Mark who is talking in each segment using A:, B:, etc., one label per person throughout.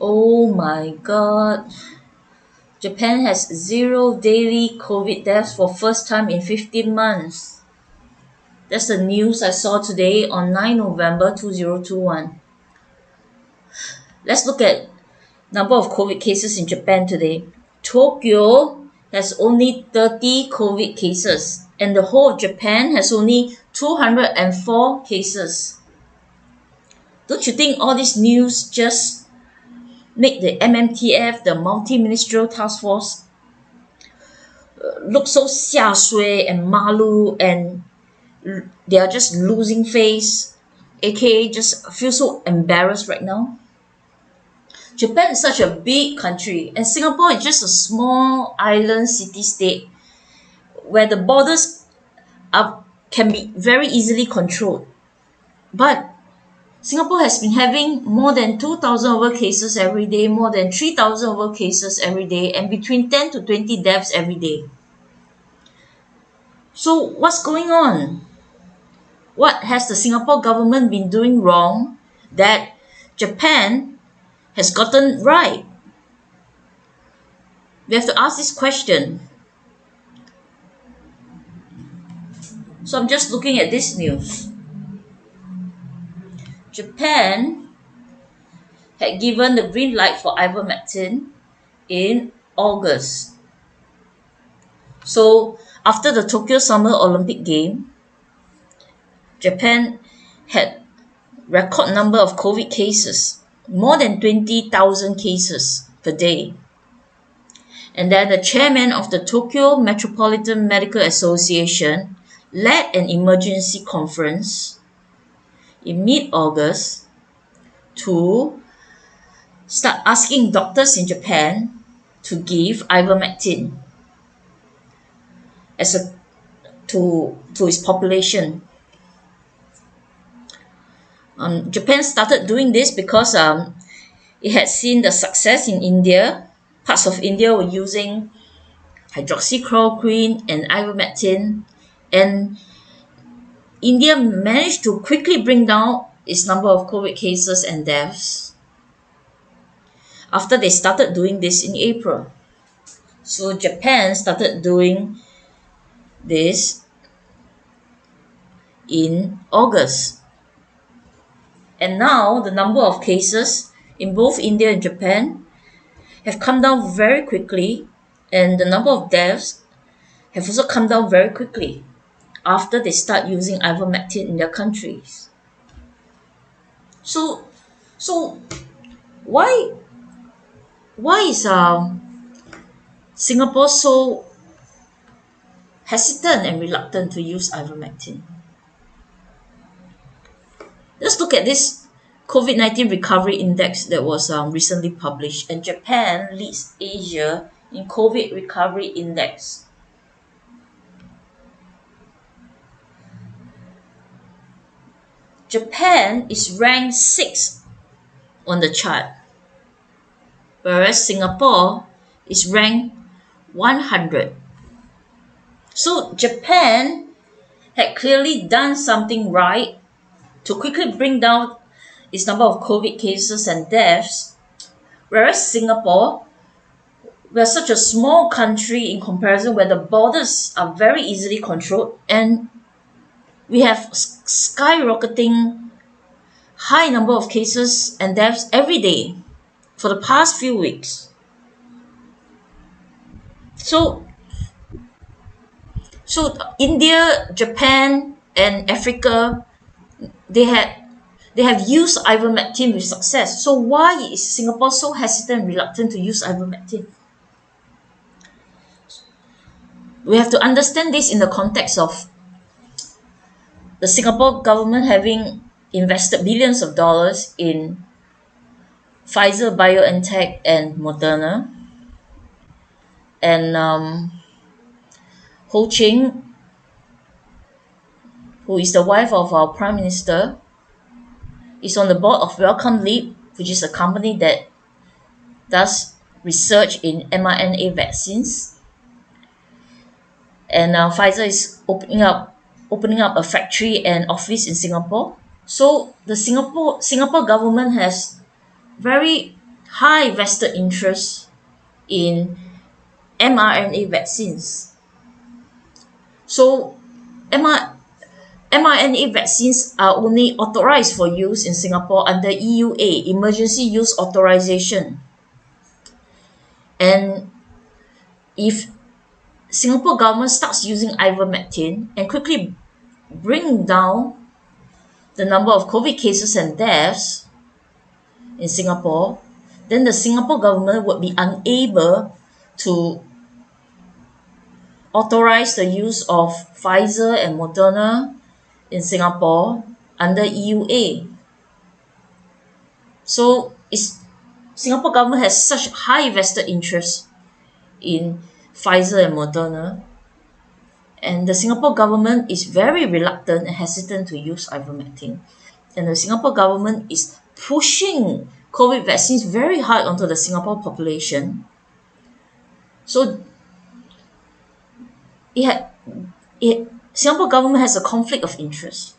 A: Oh my god. Japan has zero daily COVID deaths for first time in 15 months. That's the news I saw today on 9 November 2021. Let's look at number of COVID cases in Japan today. Tokyo has only 30 COVID cases and the whole of Japan has only 204 cases. Don't you think all this news just make the MMTF, the Multi-Ministerial Task Force, look so 下水 and malu, and they are just losing face, aka just feel so embarrassed right now? Japan is such a big country and Singapore is just a small island city-state where the borders can be very easily controlled. But Singapore has been having more than 2,000 over cases every day, more than 3,000 over cases every day, and between 10 to 20 deaths every day. So what's going on? What has the Singapore government been doing wrong that Japan has gotten right? We have to ask this question. So I'm just looking at this news. Japan had given the green light for ivermectin in August. So after the Tokyo Summer Olympic Game, Japan had record number of COVID cases, more than 20,000 cases per day. And then the chairman of the Tokyo Metropolitan Medical Association led an emergency conference in mid-August to start asking doctors in Japan to give ivermectin to its population. Japan started doing this because it had seen the success in India. Parts of India were using hydroxychloroquine and ivermectin, and India managed to quickly bring down its number of COVID cases and deaths after they started doing this in April. So Japan started doing this in August. And now the number of cases in both India and Japan have come down very quickly, and the number of deaths have also come down very quickly after they start using ivermectin in their countries. So why is Singapore so hesitant and reluctant to use ivermectin? Let's look at this COVID-19 recovery index that was recently published, and Japan leads Asia in COVID recovery index. Japan is ranked 6th on the chart, whereas Singapore is ranked 100. So Japan had clearly done something right to quickly bring down its number of COVID cases and deaths, whereas Singapore, we're such a small country in comparison where the borders are very easily controlled, and we have skyrocketing high number of cases and deaths every day for the past few weeks. So India, Japan, and Africa, they have used ivermectin with success. So why is Singapore so hesitant and reluctant to use ivermectin? We have to understand this in the context of the Singapore government having invested billions of dollars in Pfizer, BioNTech, and Moderna. And Ho Ching, who is the wife of our Prime Minister, is on the board of Wellcome Leap, which is a company that does research in mRNA vaccines. And Pfizer is opening up a factory and office in Singapore. So the Singapore government has very high vested interest in mRNA vaccines. So mRNA vaccines are only authorized for use in Singapore under EUA, Emergency Use Authorization. And if Singapore government starts using ivermectin and quickly bring down the number of COVID cases and deaths in Singapore, then the Singapore government would be unable to authorize the use of Pfizer and Moderna in Singapore under EUA. So Singapore government has such high vested interest in Pfizer and Moderna, and the Singapore government is very reluctant and hesitant to use ivermectin. And the Singapore government is pushing COVID vaccines very hard onto the Singapore population. So Singapore government has a conflict of interest.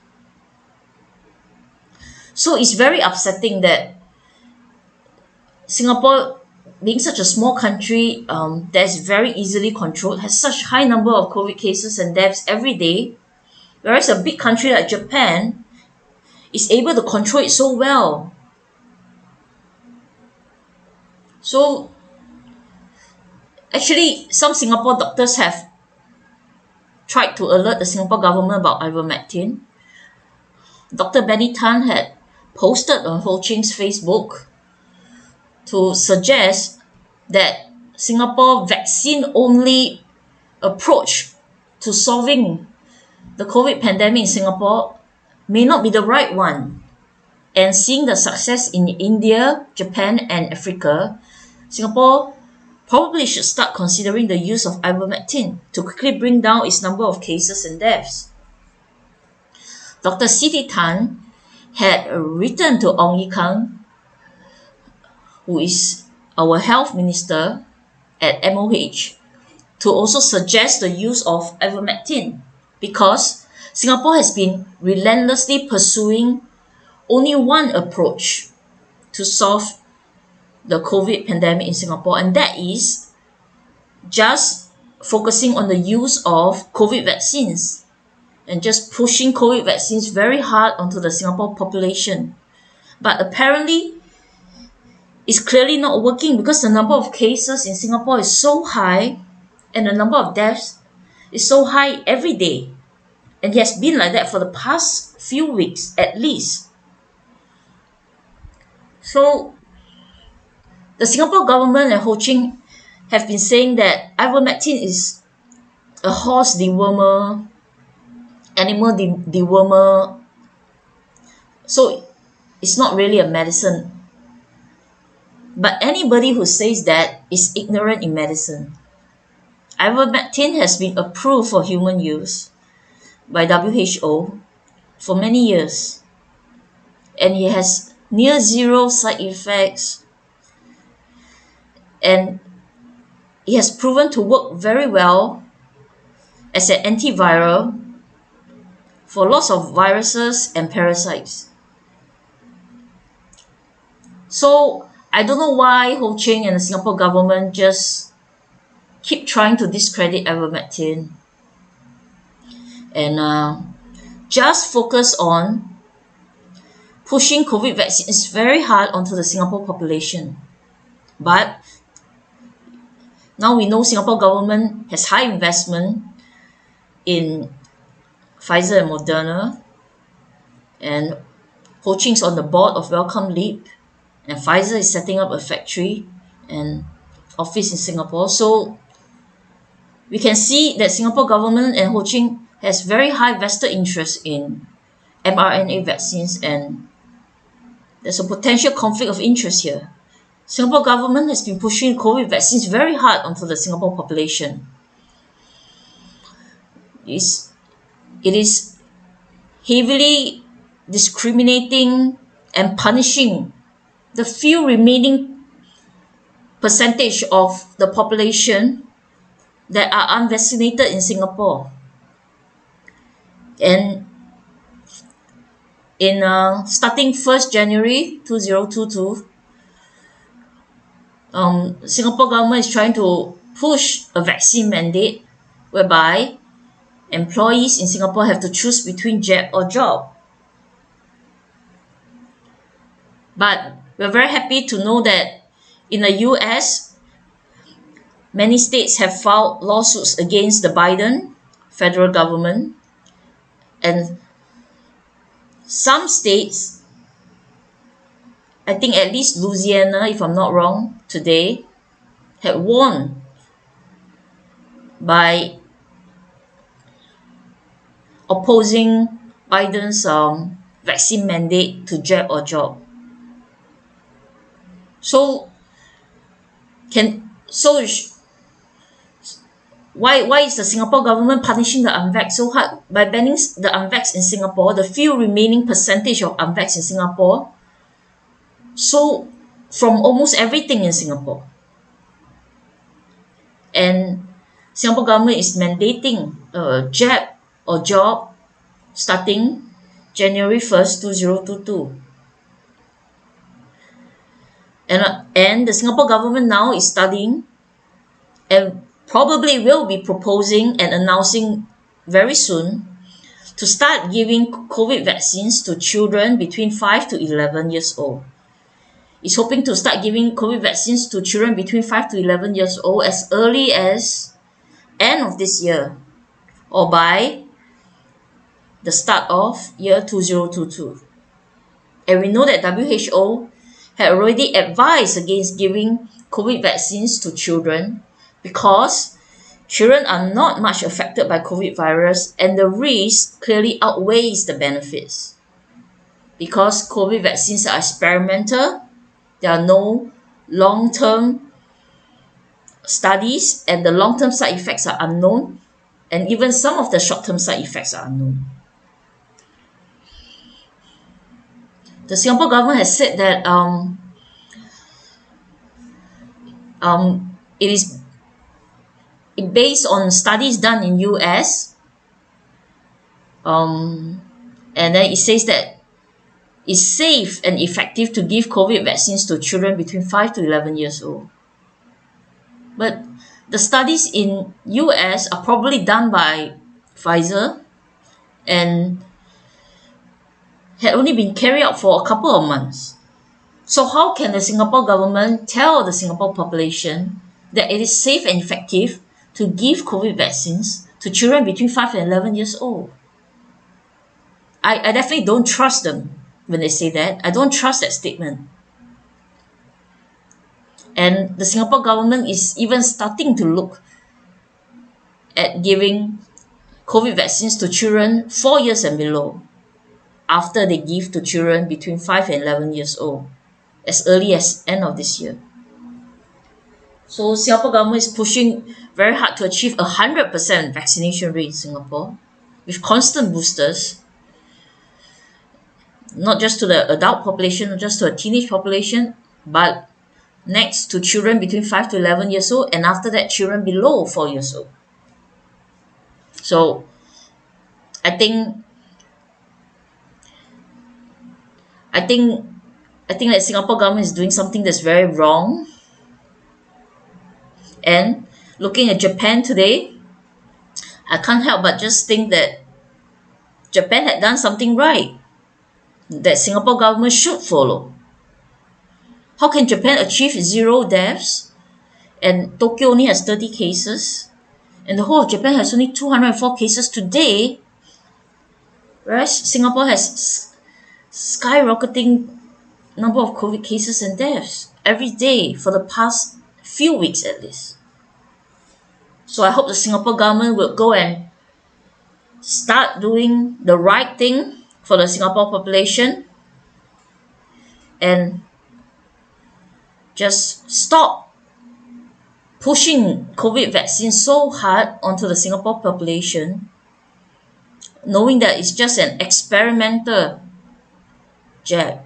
A: So it's very upsetting that Singapore, being such a small country that's very easily controlled, has such high number of COVID cases and deaths every day, whereas a big country like Japan is able to control it so well. So actually, some Singapore doctors have tried to alert the Singapore government about ivermectin. Dr. Benny Tan had posted on Ho Ching's Facebook to suggest that Singapore vaccine-only approach to solving the COVID pandemic in Singapore may not be the right one. And seeing the success in India, Japan, and Africa, Singapore probably should start considering the use of ivermectin to quickly bring down its number of cases and deaths. Dr. C.T. Tan had written to Ong Ye Kung, who is our health minister at MOH, to also suggest the use of ivermectin, because Singapore has been relentlessly pursuing only one approach to solve the COVID pandemic in Singapore, and that is just focusing on the use of COVID vaccines and just pushing COVID vaccines very hard onto the Singapore population. But apparently, it's clearly not working because the number of cases in Singapore is so high and the number of deaths is so high every day. And it has been like that for the past few weeks at least. So the Singapore government and Ho Ching have been saying that ivermectin is a horse dewormer, animal dewormer. So it's not really a medicine. But anybody who says that is ignorant in medicine. Ivermectin has been approved for human use by WHO for many years, and it has near zero side effects, and it has proven to work very well as an antiviral for lots of viruses and parasites. So I don't know why Ho Ching and the Singapore government just keep trying to discredit ivermectin and just focus on pushing COVID vaccines very hard onto the Singapore population. But now we know Singapore government has high investment in Pfizer and Moderna, and Ho Ching's on the board of Wellcome Leap, and Pfizer is setting up a factory and office in Singapore. So we can see that Singapore government and Ho Ching has very high vested interest in mRNA vaccines, and there's a potential conflict of interest here. Singapore government has been pushing COVID vaccines very hard onto the Singapore population. It is heavily discriminating and punishing the few remaining percentage of the population that are unvaccinated in Singapore. And in starting 1st January 2022, Singapore government is trying to push a vaccine mandate whereby employees in Singapore have to choose between jab or job. But we're very happy to know that in the US, many states have filed lawsuits against the Biden federal government, and some states, I think at least Louisiana, if I'm not wrong, today, had won by opposing Biden's vaccine mandate to jab or job. So why is the Singapore government punishing the unvaxxed so hard by banning the unvaxxed in Singapore, the few remaining percentage of unvaxxed in Singapore, so from almost everything in Singapore? And Singapore government is mandating jab or job starting January 1st, 2022. And the Singapore government now is studying and probably will be proposing and announcing very soon to start giving COVID vaccines to children between 5 to 11 years old. It's hoping to start giving COVID vaccines to children between 5 to 11 years old as early as end of this year or by the start of year 2022. And we know that WHO had already advised against giving COVID vaccines to children because children are not much affected by COVID virus and the risk clearly outweighs the benefits. Because COVID vaccines are experimental, there are no long-term studies and the long-term side effects are unknown, and even some of the short-term side effects are unknown. The Singapore government has said that it is based on studies done in US, and then it says that it's safe and effective to give COVID vaccines to children between 5 to 11 years old. But the studies in US are probably done by Pfizer and had only been carried out for a couple of months. So how can the Singapore government tell the Singapore population that it is safe and effective to give COVID vaccines to children between 5 and 11 years old? I definitely don't trust them when they say that. I don't trust that statement. And the Singapore government is even starting to look at giving COVID vaccines to children 4 years and below after they give to children between 5 and 11 years old as early as end of this year. So Singapore government is pushing very hard to achieve 100% vaccination rate in Singapore with constant boosters, not just to the adult population, not just to a teenage population, but next to children between 5 to 11 years old, and after that children below 4 years old. So I think that Singapore government is doing something that's very wrong. And looking at Japan today, I can't help but just think that Japan had done something right that Singapore government should follow. How can Japan achieve 0 deaths and Tokyo only has 30 cases and the whole of Japan has only 204 cases today, whereas Singapore has skyrocketing number of COVID cases and deaths every day for the past few weeks at least. So I hope the Singapore government will go and start doing the right thing for the Singapore population and just stop pushing COVID vaccine so hard onto the Singapore population, knowing that it's just an experimental jab.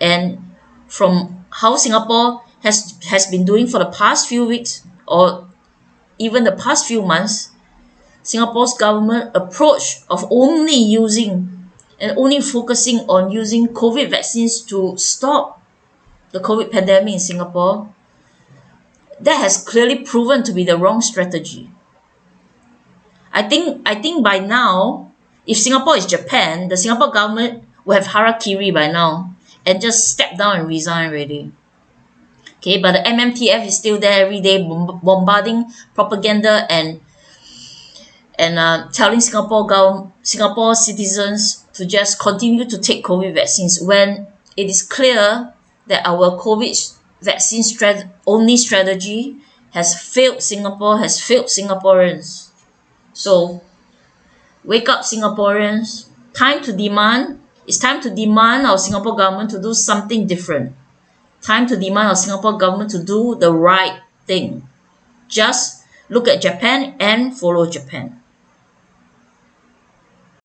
A: And from how Singapore has been doing for the past few weeks or even the past few months, Singapore's government approach of only using and only focusing on using COVID vaccines to stop the COVID pandemic in Singapore that has clearly proven to be the wrong strategy. I think by now, if Singapore is Japan, the Singapore government will have harakiri by now and just step down and resign already. Okay, but the MMTF is still there every day bombarding propaganda and telling Singapore citizens to just continue to take COVID vaccines when it is clear that our COVID vaccine only strategy has failed Singapore, has failed Singaporeans. So wake up, Singaporeans. Time to demand. It's time to demand our Singapore government to do something different. Time to demand our Singapore government to do the right thing. Just look at Japan and follow Japan.